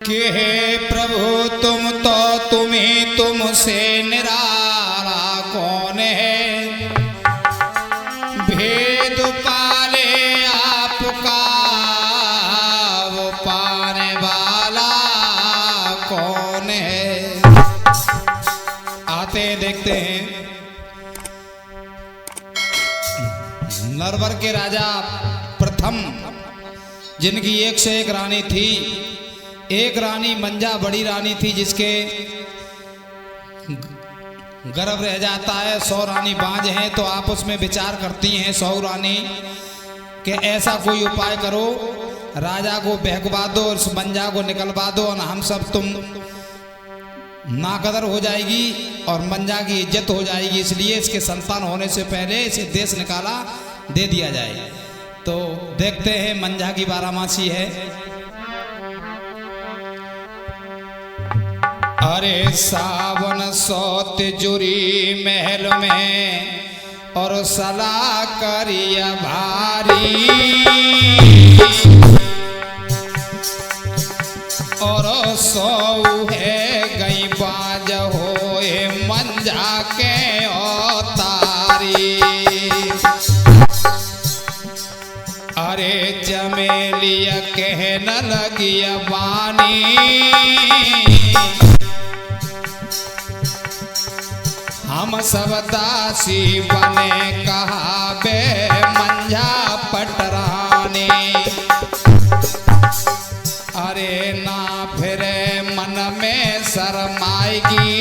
कि हे प्रभु तुम्हें तुमसे निराला कौन है। भेद पाले आपका वो पाने वाला कौन है। आते हैं देखते हैं। नरवर के राजा प्रथम जिनकी 1 से 1 रानी थी। एक रानी मंजा बड़ी रानी थी जिसके गर्भ रह जाता है। 100 रानी बाज हैं तो आपस में विचार करती हैं 100 रानी कि ऐसा कोई उपाय करो, राजा को बहकवा दो और इस मंजा को निकलवा दो और हम सब तुम नाकदर हो जाएगी और मंजा की इज्जत हो जाएगी। इसलिए इसके संतान होने से पहले इसे देश निकाला दे दिया जाए। तो देखते हैं मंजा की 12मासी है। अरे सावन सोत जुरी महल में और सला करिया भारी और सौ है गई बाज होए मंजा के अवतारी। अरे चमेलिया कहन लगिया बानी हम सब दासी बने कहा बे मंजा पटरानी। अरे ना फिरे मन में शर्माएगी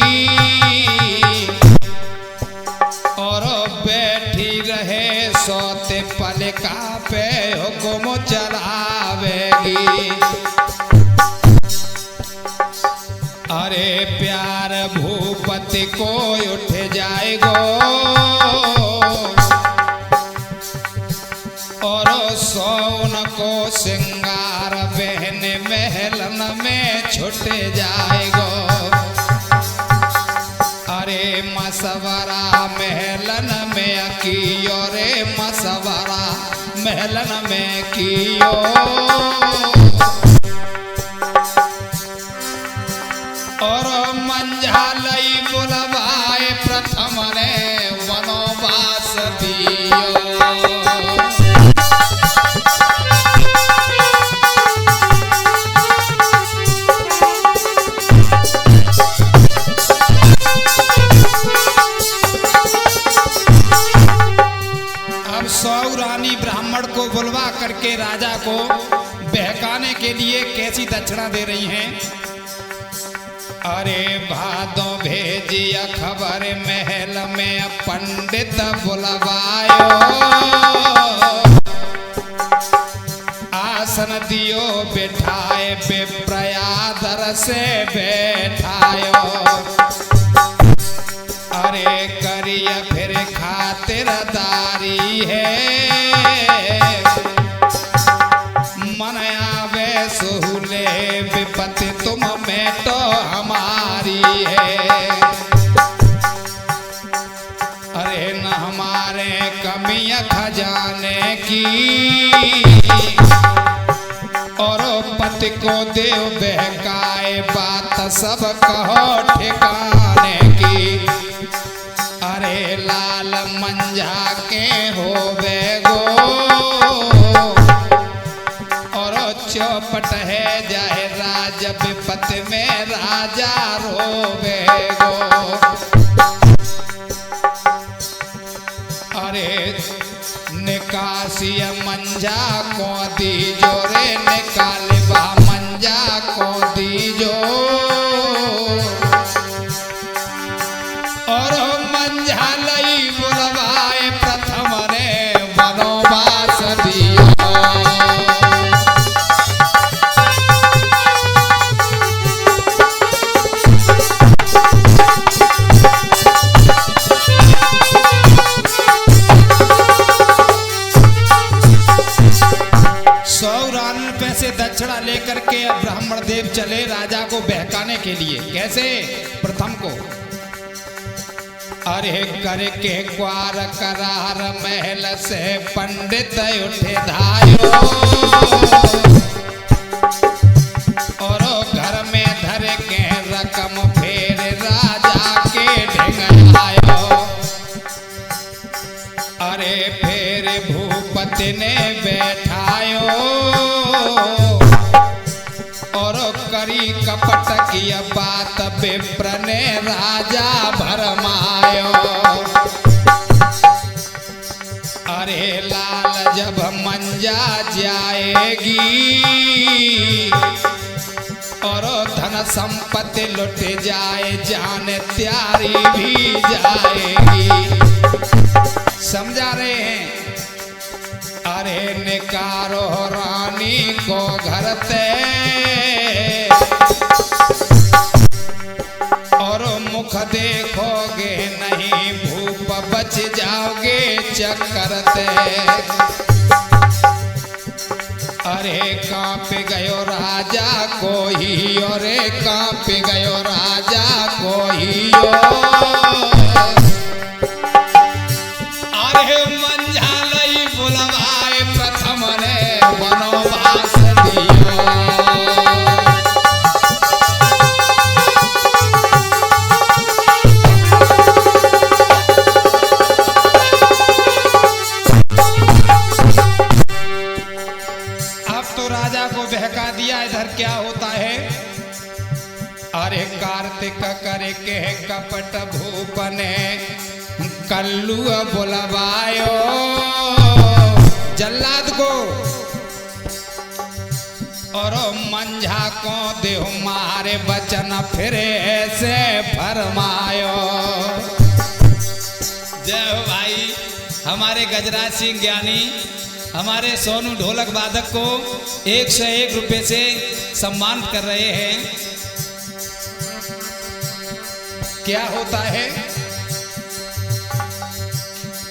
और बैठी रहे सोते पलका पे हुक्म चलावेगी। अरे प्यार भूपति को उठ जाएगो और सौन को सिंगार बहन महलन में छुट जाएगो। अरे मसवरा महलन में कियो रे मसवरा महलन में कियो। और मंजा लई बुलवाए प्रथम ने वनवास दियो। अब 100 रानी ब्राह्मण को बुलवा करके राजा को बहकाने के लिए कैसी दक्षिणा दे रही हैं। अरे भादो भेजिया खबर महल में पंडित बुलवायो आसन दियो बैठाए विप्रयादर से बैठायो। अरे करिया फिर खातिरदारी है मन आवे सुहले विपत्ति तुम में तो हमारी है। अरे न हमारे कमियां खजाने की और पति को देव बहकाए बात सब कहो ठिकाने की। अरे लाल मंजा के हो बेगो और चौपट है जाए राज विपत में राजा रोवेगो। अरे निकासिया मंजा को दीजो रे निकालबा मंजा को दीजो। और मंजा लई बुलवाए प्रथम ने वनवास दियो। दक्षिणा लेकर के अब ब्राह्मण देव चले राजा को बहकाने के लिए। कैसे? प्रथम को अरे करके क्वार करार महल से पंडित उठे धायो और घर ने बैठायो और करी कपट की बात विप्र ने राजा भरमायो। अरे लाल जब मंजा जाएगी और धन संपत्ति लुट जाए जान त्यारी भी जाएगी। समझा रहे हैं। अरे निकारो रानी को घर ते और मुख देखोगे नहीं भूप बच जाओगे चक्कर ते। अरे कांप गयो राजा कोई अरे कांप गयो राजा कोई अरे मंझालई बुलवाए प्रथम ने वनवास दियो। बहका दिया। इधर क्या होता है? अरे कार्तिक करे के कपट भूपने कल्लू बुलवायो जल्लाद को और मंझा को देव मारे बचन फिरे से फरमायो। जय हो भाई। हमारे गजराज सिंह ज्ञानी हमारे सोनू ढोलक वादक को 101 रुपए से सम्मान कर रहे हैं। क्या होता है?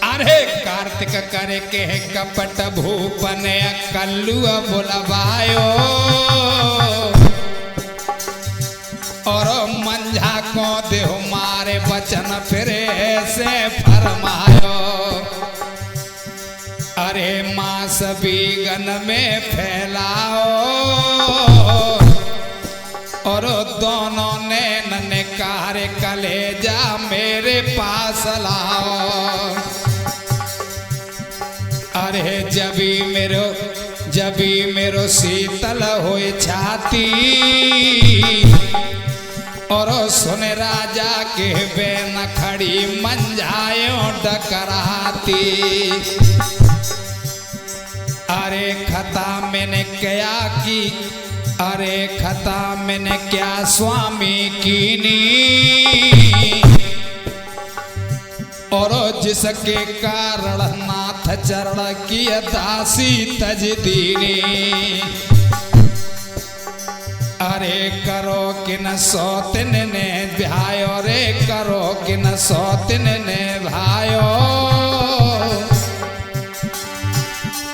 अरे कार्तिक करे के कपट भूपन कल्लू बुलवायो और मंझा को देह मारे बचन फिरे से फरमायो। अरे मास बीगन में फैलाओ और दोनों ने नकार कलेजा मेरे पास लाओ। अरे जबी मेरो शीतल होए छाती और सुन राजा के बेन खड़ी मंझायो डकराती। अरे खता मैंने क्या की अरे खता मैंने क्या स्वामी कीनी और जिसके कारण नाथ चरण की दासी तज दीनी। अरे करो किन सौतिन ने भायो रे करो किन सौतिन ने भायो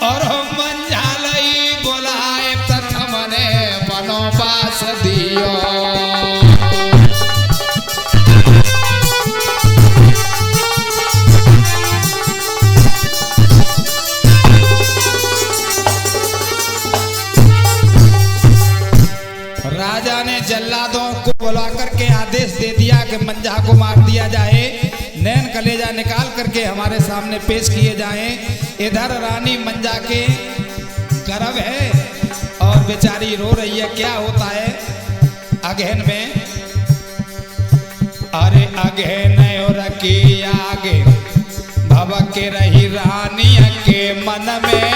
और मंझालई बुलाए प्रथम ने वनवास दियो। राजा ने जल्लादों को बुलाकर के आदेश दे दिया कि मंझा को मार दिया जाए, नैन कलेजा निकाल करके हमारे सामने पेश किए जाएं। इधर रानी मंझा के गर्भ है और बेचारी रो रही है। क्या होता है अगहन में? अरे अगहन और की आगे भवक रही रानी के मन में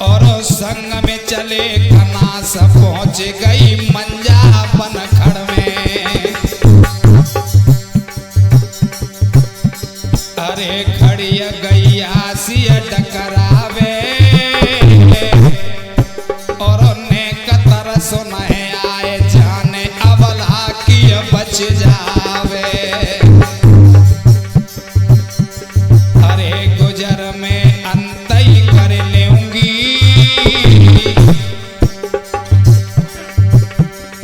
और संग में चले कनास पहुंच गई मंझा बनखड़ में। अरे खड़ी गई आसी डकरावे और ने कतर सुने आए जाने अबला की बच जावे। अरे गुजर में अंतई कर लेंगी।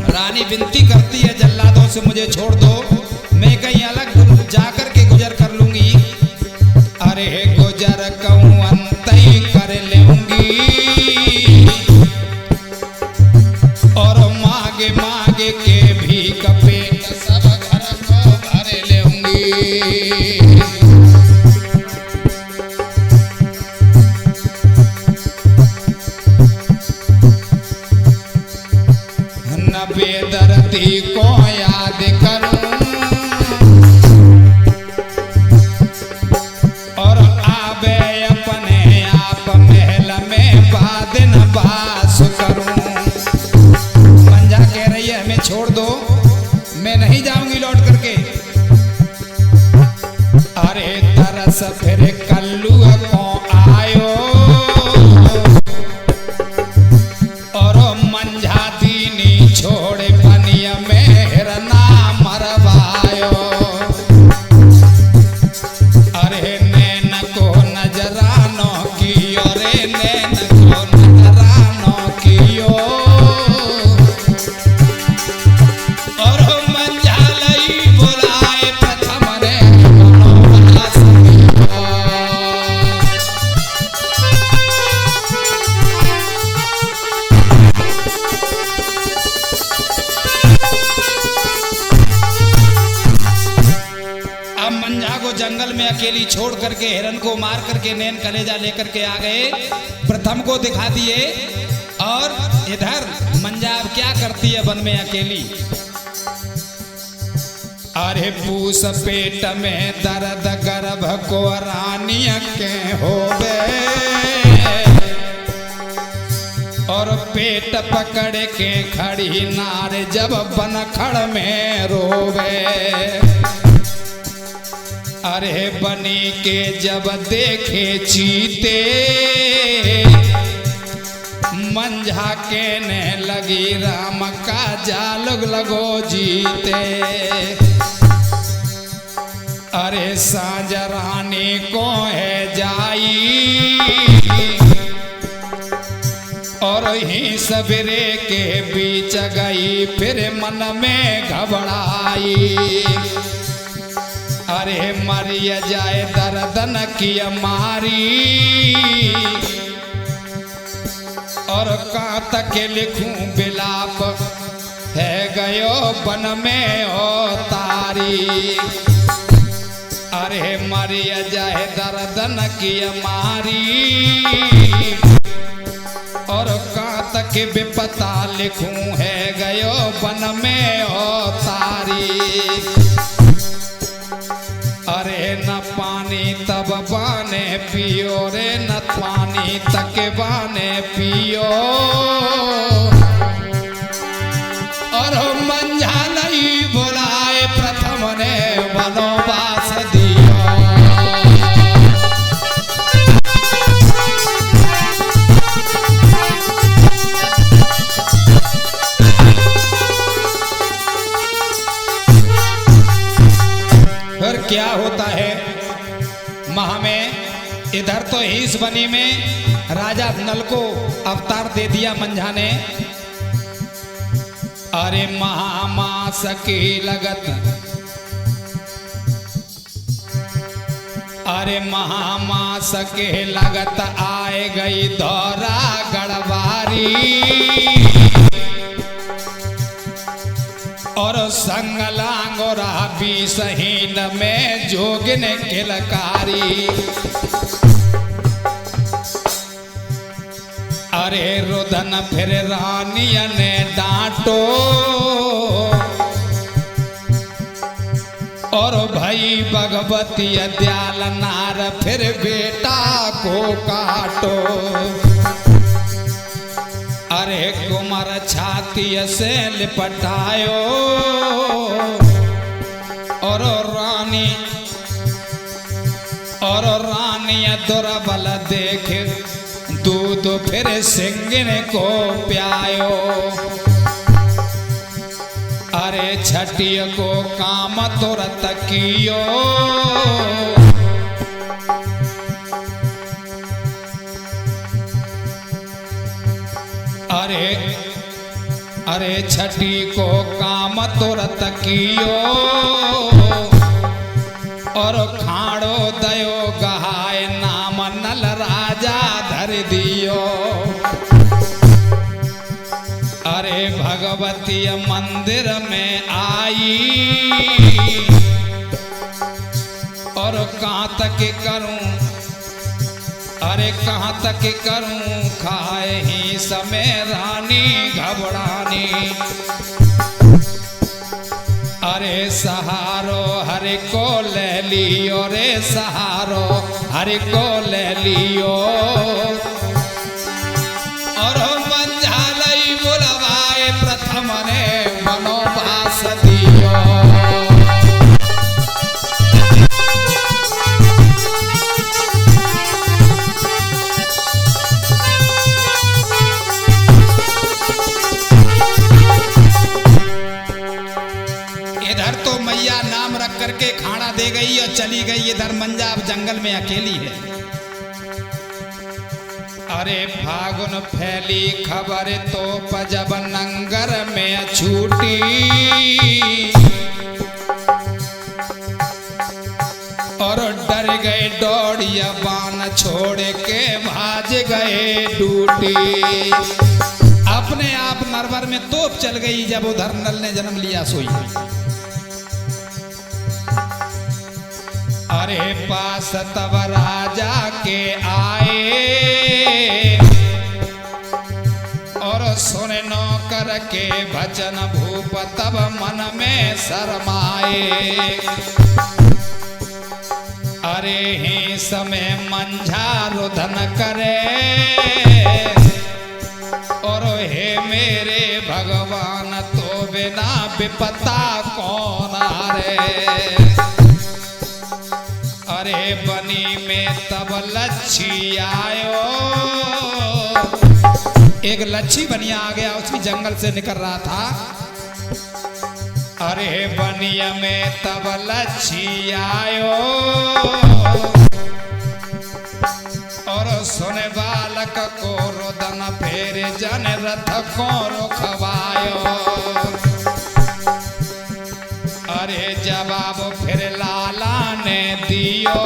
रानी विनती करती है जल्लादों से मुझे छोड़ दो, मैं कहीं अलग जाकर के गुजर कर लूंगी। अरे गुजर कहूँ अंतई कर लेंगी और मांगे मांगे के भी कपेट सब घर को भर लेंगी। सखी को याद करूं और आवे अपने आप महल में बादिन बास करूं। मंजा कह रही है हमें छोड़ दो, मैं नहीं जाऊंगी लौट करके। अरे तरस फिर कल्लू को आयो और मंझा दीनी छोड़े पनिया में हिरना मरवायो। अरे नैन को नजरानो कियो रे नैन को नजरानो कियो और मंझा लई बुलाए प्रथम रे मनोवास दियो। अब मंझा को जंगल में अकेली छोड़ करके हिरन को मार करके नैन कलेजा लेकर के आ गए, प्रथम को दिखा दिए। और इधर मंझा अब क्या करती है वन में अकेली। अरे पूस पेट में दर्द गर्भ को रानी के होवे और पेट पकड़ के खड़ी नार जब बनखड़ में रोवे। अरे बनी के जब देखे चीते मंझा के ने लगी राम का जालुग लगो जीते। अरे साँझ रानी को है जाई और ही सवेरे के बीच गई फिर मन में घबराई। अरे मरिया जाए दर्दन की मारी और कहाँ तक लिखूं बिलाप है गयो वन में ओ तारी। अरे मरिया जाए दर्दन की मारी और कहाँ तक विपता लिखूं है गयो वन में ओ तारी। अरे न पानी तब बाने पियो रे न पानी तक बाने पियो और मंझा नहीं बुलाए प्रथम ने वनवास दियो। फिर क्या होता है महा में, इधर तो इस बनी में राजा नल को अवतार दे दिया मंझा ने। अरे महामास की लगत, अरे महामास के लगत आए गई दौरा गढ़वारी और संगलांगोरा बीसहीन में जोगिन किलकारी। अरे रुदन फिर रानिया ने डांटो और भाई भगवती दयाल नार फिर बेटा को काटो। अरे कुमार छाती से लिपटायो और रानी दुर्बल देख दूध फिर सिंगन को प्यायो। अरे छटिय को काम तुरत कियो अरे छठी को काम तुरत कियो और खाड़ो दयो गहाय नाम नल राजा धर दियो। अरे भगवती मंदिर में आई और कहाँ तक करूं, अरे कहाँ तक करूं खाए ही समय रानी घबरानी। सहारो हरि को ले लियो रे सहारो हरि को ले लियो और मंझा लई बुलवाए प्रथम ने वनवास दियो। इधर तो मैया नाम रख करके खाना दे गई और चली गई, इधर मंजा अब जंगल में अकेली है। अरे फागुन फैली खबर तो जब नंगर में छूटी और डर गए दौड़िया बान छोड़ के भाज गए डूटी। अपने आप नरवर में तोप चल गई जब उधर नल ने जन्म लिया सोई। अरे पास तब राजा के आए और सुने नौकर के भजन भूप तब मन में शरमाए। अरे ही समय मंझा रुदन करे और हे मेरे भगवान तो बिना विपता कौन आरे। अरे बनी में तब लच्छी आयो, एक लच्छी बनिया आ गया, उसी जंगल से निकल रहा था। अरे बनिया में तब लच्छी आयो और सुने बालक को रुदन फेर जन रथ को रुखवायो। अरे जवाब फिर लाला ने दियो,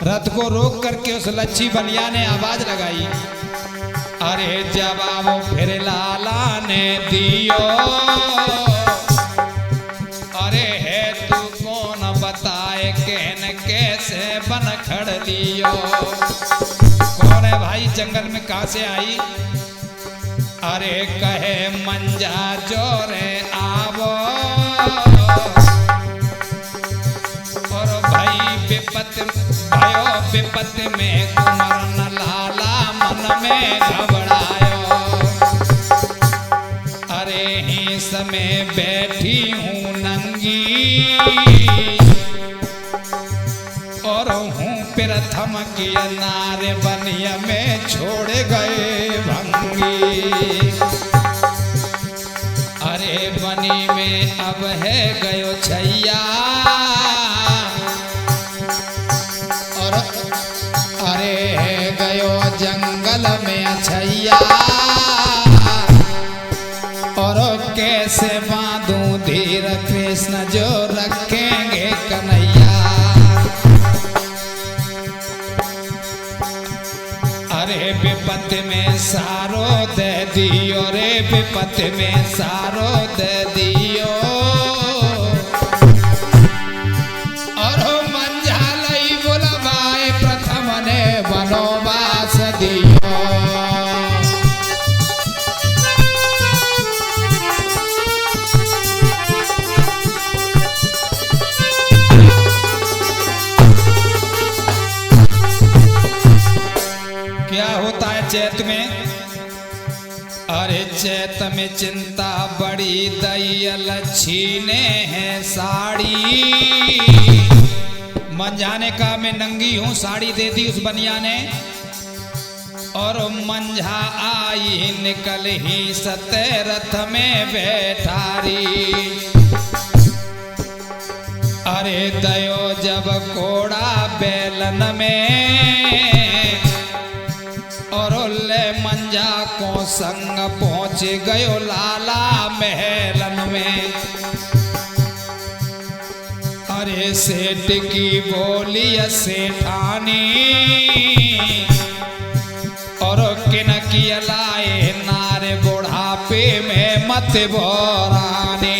रथ को रोक करके उस लच्छी बनिया ने आवाज लगाई। अरे जवाब फिर लाला ने दियो, अरे है तू कौन बताए कहन कैसे बन खड़ लियो। कौन है भाई, जंगल में कहां से आई। अरे कहे मंजा जोरे आवो और भाई विपत में कुंवर न लाला मन में घबरायो। अरे ही समय बैठी हूँ नंगी और हूँ प्रथम की नारे बनिया में छोड़ गए भंगी। अरे बनी में अब है गयो छैया और अरे है गयो जंगल में छैया और कैसे बांधूं धीर कृष्ण जो रखेंगे कन्हैया। अरे विपत में सारो दे दियो रे विपत में सारो दे दियो और मंझा लई बुलवाए प्रथम ने वनवास दियो। क्या होता है चैत में। अरे चैत में चिंता बड़ी दैयल छीने है साड़ी। मंझा ने कहा मैं नंगी हूं, साड़ी दे दी उस बनिया ने और मंझा आई निकल ही सते रथ में बैठारी। अरे दयो जब कोड़ा बैलन में और ले मंझा को संग पहुंच गयो लाला महलन में। अरे सेठ की बोली सेठानी और किन की लाए नारे बुढ़ापे में मत बोरानी।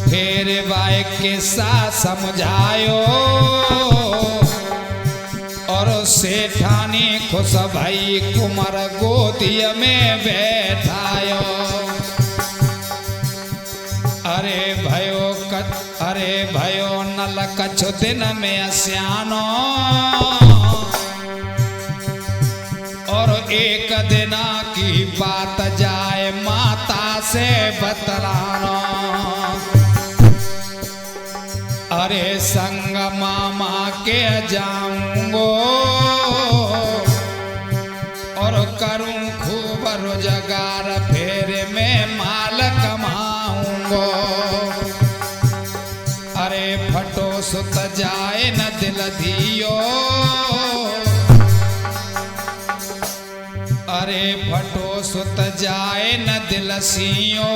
फिर बाई किस्सा समझायो और सेठ बखानी खुश भई कुमार गोदी में बैठायो। अरे भयो नल कछु दिन में स्यानो और एक दिना की बात जाए माता से बतलानो। अरे संग मामा के जाऊंगो और करूं खूब रोजगार फिर में माल कमाऊंगो। अरे फटो सुत जाए न दिल धियो, अरे फटो सुत जाए न दिल सियो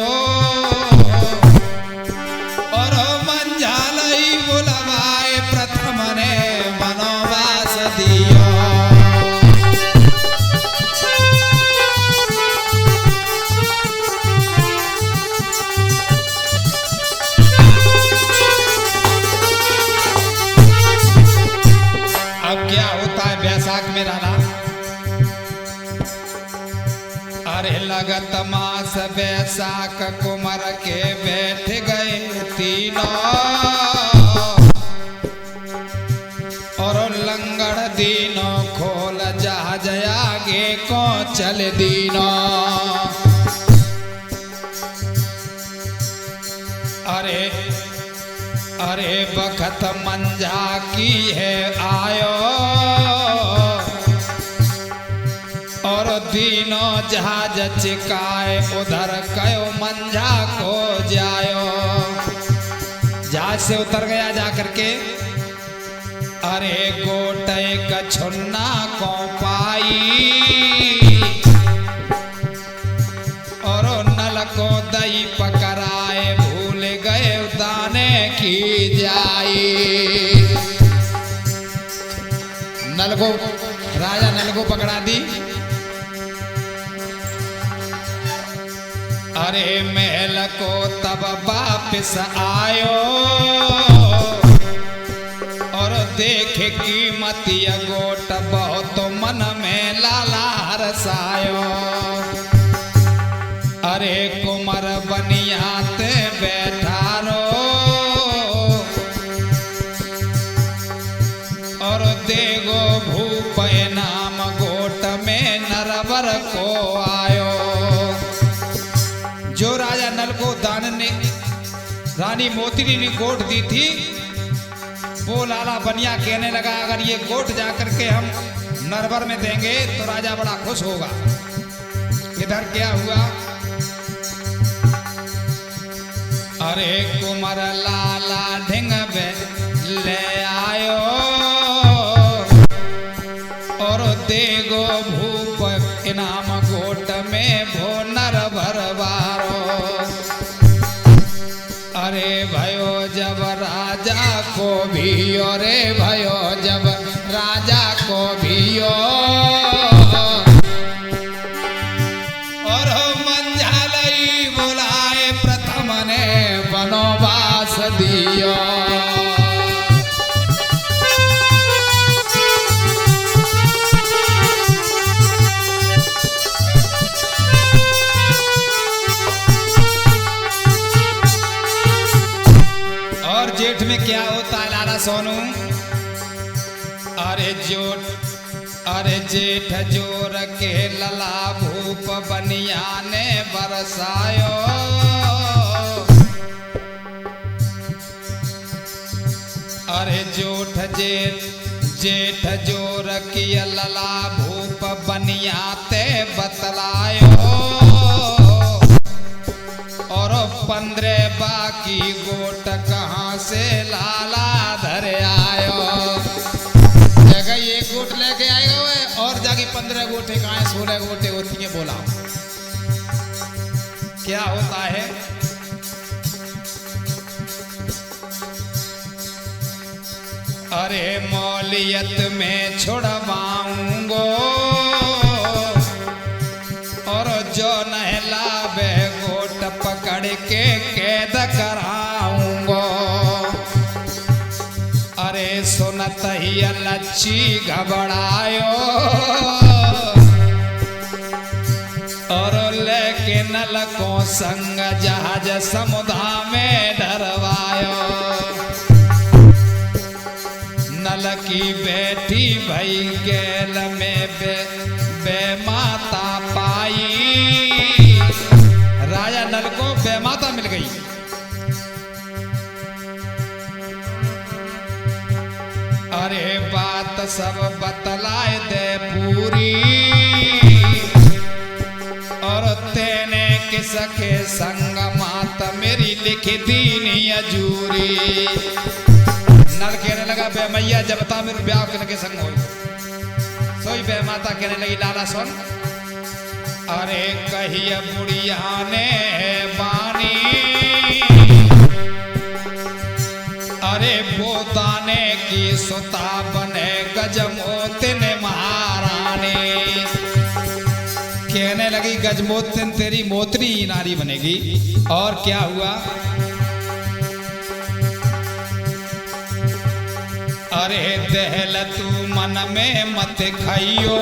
और मंझालई बुलवाए प्रथम ने वनवास दियो। अब क्या होता है बैसाख में राना? अरे लगत मास बैसाख कुमार के बैठ गए तीनों और लंगड़ दीनों खोल जहाज आगे को चल दीनों। अरे बखत मंजा की है आयो और दीनों जहाज चिकाए उधर कयो मंजा को जायो। जहाज से उतर गया जाकर के। अरे गोटे कछुन्ना को पाई और नल को दही पकड़ाए भूल गए दाने की जाई। नल को राजा नल को पकड़ा दी। अरे महल को तब वापिस आयो और देखे कीमती गोट बहुत मन में लाला हरसायो। अरे कुमार बनियाते बैठा रो और देगो भूप नाम गोट में नरवर को आयो। जो राजा नल को दान ने रानी मोतिनी ने गोट दी थी, वो लाला बनिया कहने लगा अगर ये गोट जाकर के हम नरवर में देंगे तो राजा बड़ा खुश होगा। इधर क्या हुआ? अरे कुमार लाला ढिंग ले आयो और देगो भूप इनाम गोट में भो नर भरवारो। अरे भयो जब राजा को भी, अरे भयो जब राजा को भी और मंझालई बुलाए प्रथम ने वनवास दियो। और जेठ में क्या होता है लाला सोनू? अरे जेठ जोर के लला भूप बनिया ने बरसायो। अरे जेठ जोर की लला भूप बनिया ते बतलायो और 15 बाकी गोट कहाँ से लाला धर आयो। जगह ये गोट लेके आएगा वो और जाके 15 गोटे कहाँ 16 गोटे होती है। बोला क्या होता है? अरे मौलियत में छुड़वाऊंगो और जो नहलावे गोट पकड़ के कैद कराऊंगो। अरे अरे सुनत ही लच्छी घबरायो और लेके नल को संग जहाज समुद्र में डरवायो। नल की बेटी भई गेल में बेमाता पाई। राजा नल को बेमाता मिल गई। अरे बात सब बतलाए दे पूरी और तेने किसके संग मात मेरी लिखी दीनी अजूरी। नल कहने लगा बे मैया जब ता मेरे ब्याह के संग हो सोई बे माता कहने लगी लाला सुन। अरे कहिए बुढ़िया ने बानी अरे पोताने की सुता बने गजमोतिन महारानी। कहने लगी गजमोतिन तेरी मोतरी नारी बनेगी। और क्या हुआ? अरे दहल तू मन में मत खाइयो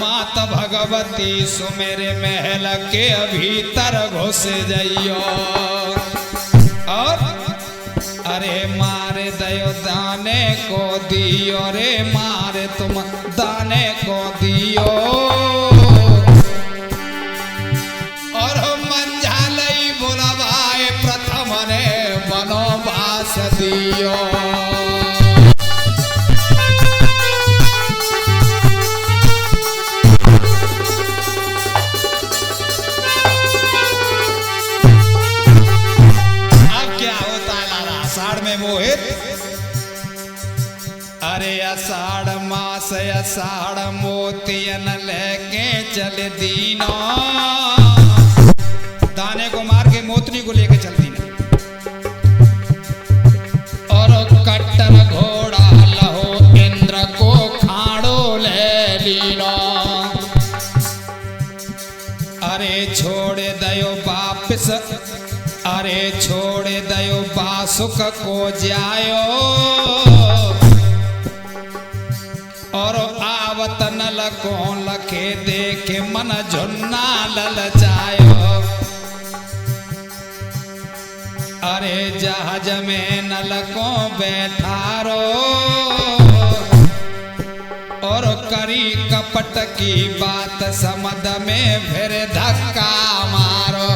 मात भगवती सो मेरे महल के भीतर घुस जाइयो। और अरे मारे दयो दाने को दियो रे मारे तुम दाने को दियो और मंझालई बुलवाए प्रथम ने वनवास दियो। मोहित अरे आषाढ़ मास आषाढ़ मोतियन लेके चल दीना। दाने को मार के मोतनी को लेके चल दीना। और कट्टर घोड़ा लहो इंद्र को खाड़ो ले लीना। अरे छोड़ दयो वापिस अरे छोड़ दयो बासुक को जायो और आवत नल को लखे देखे मन झुन्ना ललचायो। अरे जहाज में नल को बैठारो और करी कपट की बात समद में फिर धक्का मारो।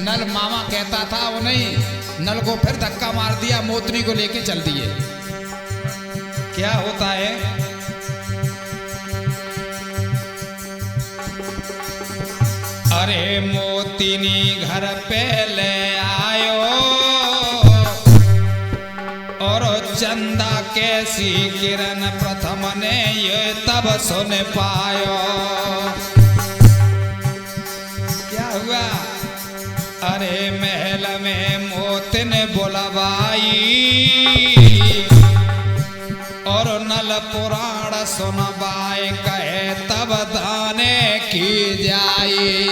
नल मामा कहता था वो नहीं नल को फिर धक्का मार दिया मोतनी को लेके चल दिए। क्या होता है? अरे मोतिनी घर पे ले आयो और चंदा कैसी किरण प्रथम ने ये तब सुन पायो। क्या हुआ? अरे महल में मोतिन बुलवाई और नल पुराण सुनवाए कहे तब दाने की जाई।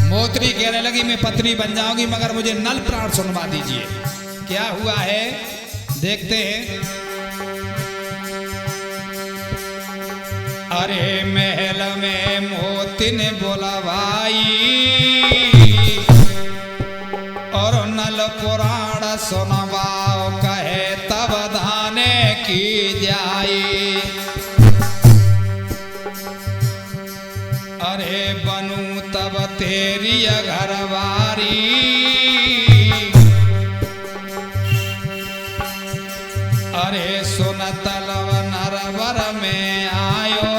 मोतरी कहने लगी मैं पत्नी बन जाऊंगी मगर मुझे नल पुराण सुनवा दीजिए। क्या हुआ है देखते हैं। अरे महल में मोतिन बुलवाई और नल पुराण सुनवाओ कहे तब दाने की जाई। अरे बनू तब तेरी घरवारी अरे सुन तलव नरवर में आयो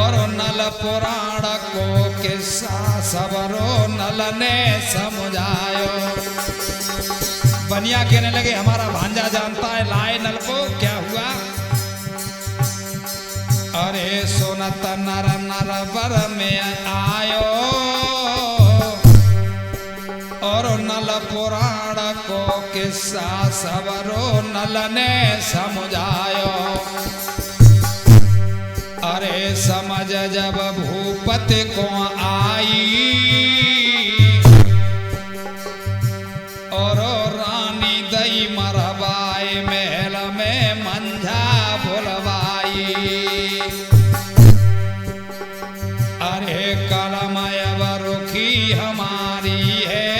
और नल पुराण को किस्सा सबरो नल ने समझायो। बनिया कहने लगे हमारा भांजा जानता है लाए नल को। क्या हुआ? अरे सुनत नर नरवर में आयो और नल पुराण को किस्सा सबरो नल ने समझायो। अरे समझ जब भूपति को आई और रानी दई मरवाए महल में मंझा भुलवाई। अरे कलम अब रुखी हमारी है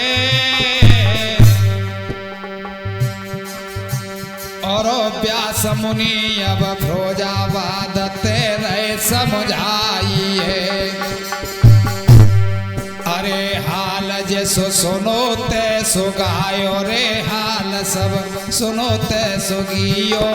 और व्यास मुनि अब फिरोजाबाद तेरे समझाइए। अरे हाल जैसो सुनो ते सुगायो रे हाल सब सुनो ते सुगियो।